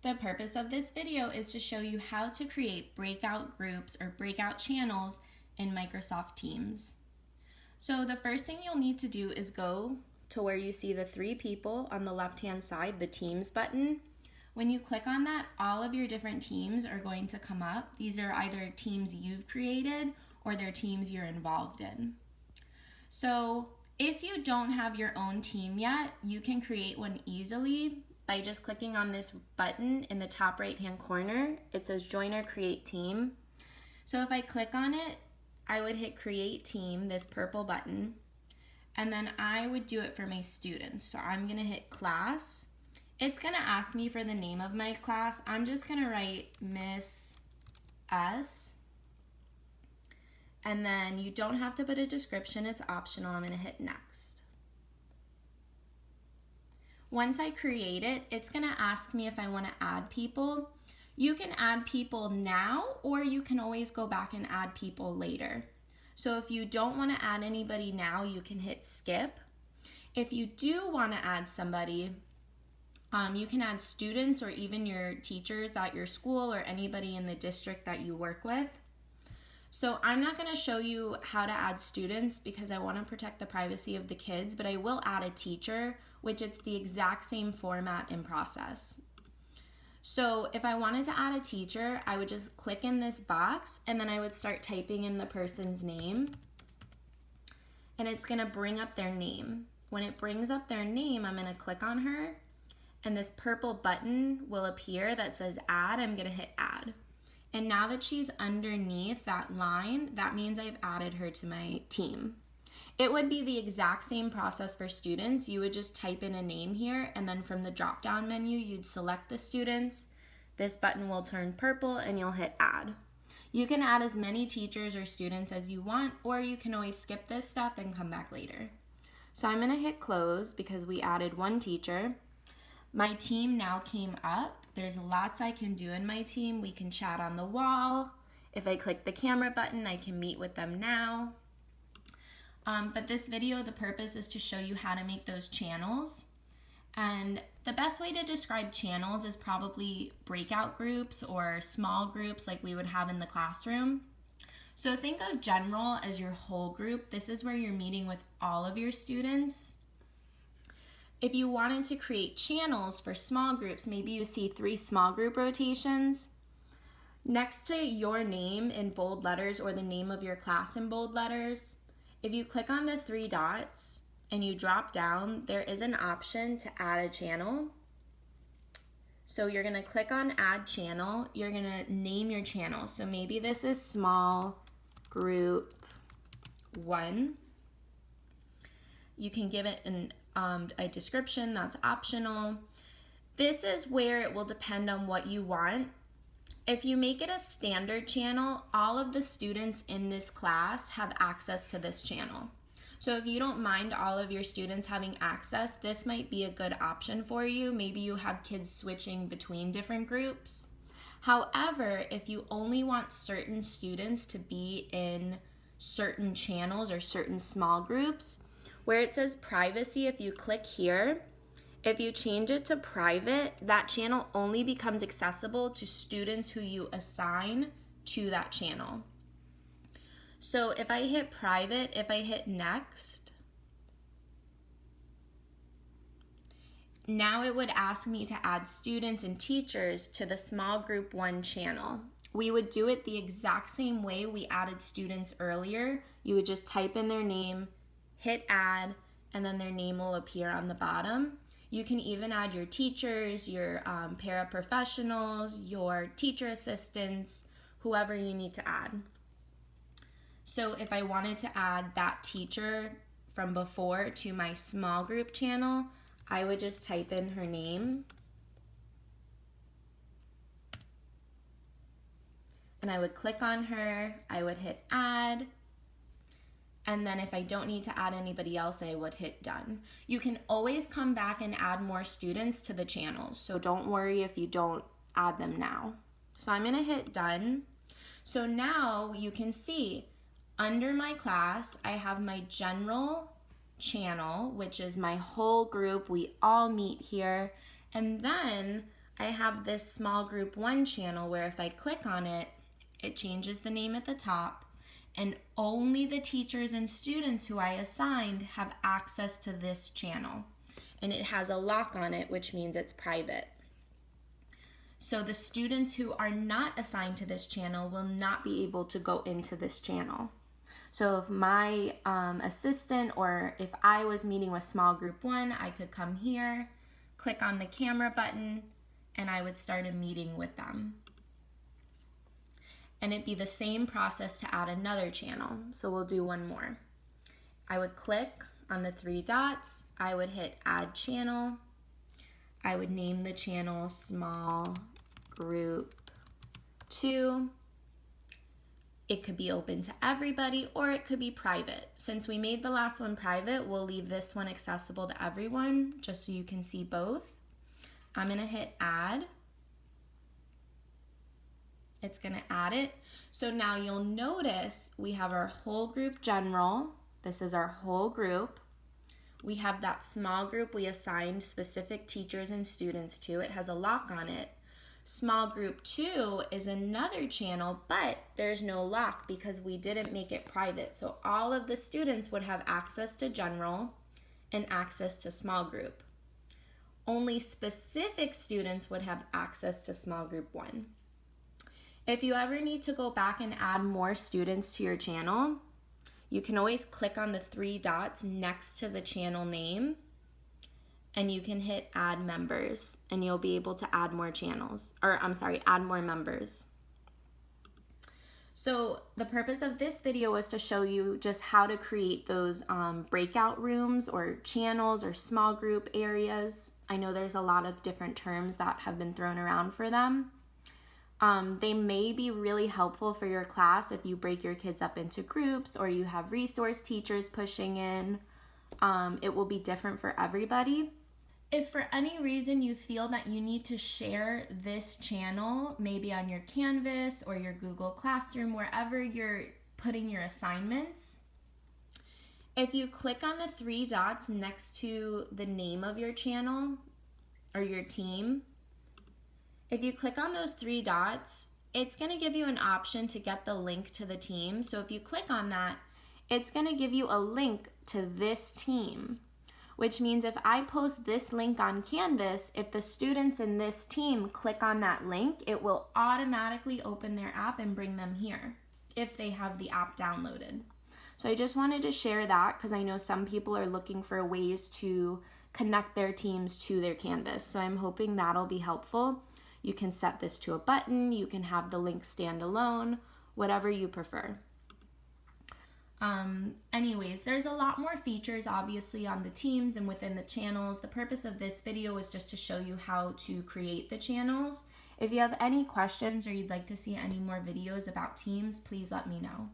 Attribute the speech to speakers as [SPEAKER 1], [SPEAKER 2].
[SPEAKER 1] The purpose of this video is to show you how to create breakout groups or breakout channels in Microsoft Teams. So the first thing you'll need to do is go to where you see the three people on the left-hand side, the Teams button. When you click on that, all of your different teams are going to come up. These are either teams you've created or they're teams you're involved in. So if you don't have your own team yet, you can create one easily by just clicking on this button in the top right-hand corner. It says Join or Create Team. So if I click on it, I would hit Create Team, this purple button, and then I would do it for my students. So I'm gonna hit Class. It's gonna ask me for the name of my class. I'm just gonna write Miss S. And then you don't have to put a description, it's optional. I'm gonna hit Next. Once I create it, it's gonna ask me if I wanna add people. You can add people now, or you can always go back and add people later. So if you don't wanna add anybody now, you can hit Skip. If you do wanna add somebody, you can add students or even your teachers at your school or anybody in the district that you work with. So I'm not going to show you how to add students because I want to protect the privacy of the kids, but I will add a teacher, which it's the exact same format and process. So if I wanted to add a teacher, I would just click in this box and then I would start typing in the person's name and it's going to bring up their name. When it brings up their name, I'm going to click on her and this purple button will appear that says Add. I'm going to hit Add. And now that she's underneath that line, that means I've added her to my team. It would be the exact same process for students. You would just type in a name here, and then from the drop-down menu, you'd select the students. This button will turn purple, and you'll hit Add. You can add as many teachers or students as you want, or you can always skip this step and come back later. So I'm gonna hit Close because we added one teacher. My team now came up. There's lots I can do in my team. We can chat on the wall. If I click the camera button, I can meet with them now. But this video, the purpose is to show you how to make those channels. And the best way to describe channels is probably breakout groups or small groups like we would have in the classroom. So think of general as your whole group. This is where you're meeting with all of your students. If you wanted to create channels for small groups, maybe you see 3 small group rotations. Next to your name in bold letters or the name of your class in bold letters, if you click on the 3 dots and you drop down, there is an option to add a channel. So you're gonna click on Add Channel. You're gonna name your channel. So maybe this is Small Group 1. You can give it a description, that's optional. This is where it will depend on what you want. If you make it a standard channel, all of the students in this class have access to this channel. So if you don't mind all of your students having access, this might be a good option for you. Maybe you have kids switching between different groups. However, if you only want certain students to be in certain channels or certain small groups, where it says privacy, if you click here, if you change it to private, that channel only becomes accessible to students who you assign to that channel. So if I hit private, if I hit next, now it would ask me to add students and teachers to the small group 1 channel. We would do it the exact same way we added students earlier. You would just type in their name, hit Add, and then their name will appear on the bottom. You can even add your teachers, your paraprofessionals, your teacher assistants, whoever you need to add. So if I wanted to add that teacher from before to my small group channel, I would just type in her name. And I would click on her, I would hit Add, and then if I don't need to add anybody else, I would hit Done. You can always come back and add more students to the channels, so don't worry if you don't add them now. So I'm gonna hit Done. So now you can see under my class, I have my general channel, which is my whole group. We all meet here. And then I have this small group 1 channel where if I click on it, it changes the name at the top, and only the teachers and students who I assigned have access to this channel. And it has a lock on it, which means it's private. So the students who are not assigned to this channel will not be able to go into this channel. So if my assistant, or if I was meeting with small group 1, I could come here, click on the camera button, and I would start a meeting with them. And it'd be the same process to add another channel. So we'll do one more. I would click on the 3 dots, I would hit add channel, I would name the channel small group 2. It could be open to everybody or it could be private. Since we made the last one private, we'll leave this one accessible to everyone just so you can see both. I'm gonna hit add. It's gonna add it. So now you'll notice we have our whole group general. This is our whole group. We have that small group we assigned specific teachers and students to. It has a lock on it. Small group 2 is another channel, but there's no lock because we didn't make it private. So all of the students would have access to general and access to small group. Only specific students would have access to small group 1. If you ever need to go back and add more students to your channel, you can always click on the 3 dots next to the channel name and you can hit add members and you'll be able to add more channels, or add more members. So the purpose of this video was to show you just how to create those breakout rooms or channels or small group areas. I know there's a lot of different terms that have been thrown around for them. They may be really helpful for your class if you break your kids up into groups or you have resource teachers pushing in. It will be different for everybody. If for any reason you feel that you need to share this channel, maybe on your Canvas or your Google Classroom, wherever you're putting your assignments, if you click on the 3 dots next to the name of your channel or your team, if you click on those 3 dots, it's going to give you an option to get the link to the team. So if you click on that, it's going to give you a link to this team, which means if I post this link on Canvas, if the students in this team click on that link, it will automatically open their app and bring them here if they have the app downloaded. So I just wanted to share that because I know some people are looking for ways to connect their teams to their Canvas. So I'm hoping that'll be helpful. You can set this to a button, you can have the link stand alone, whatever you prefer. Anyways, there's a lot more features obviously on the teams and within the channels. The purpose of this video is just to show you how to create the channels. If you have any questions or you'd like to see any more videos about teams, please let me know.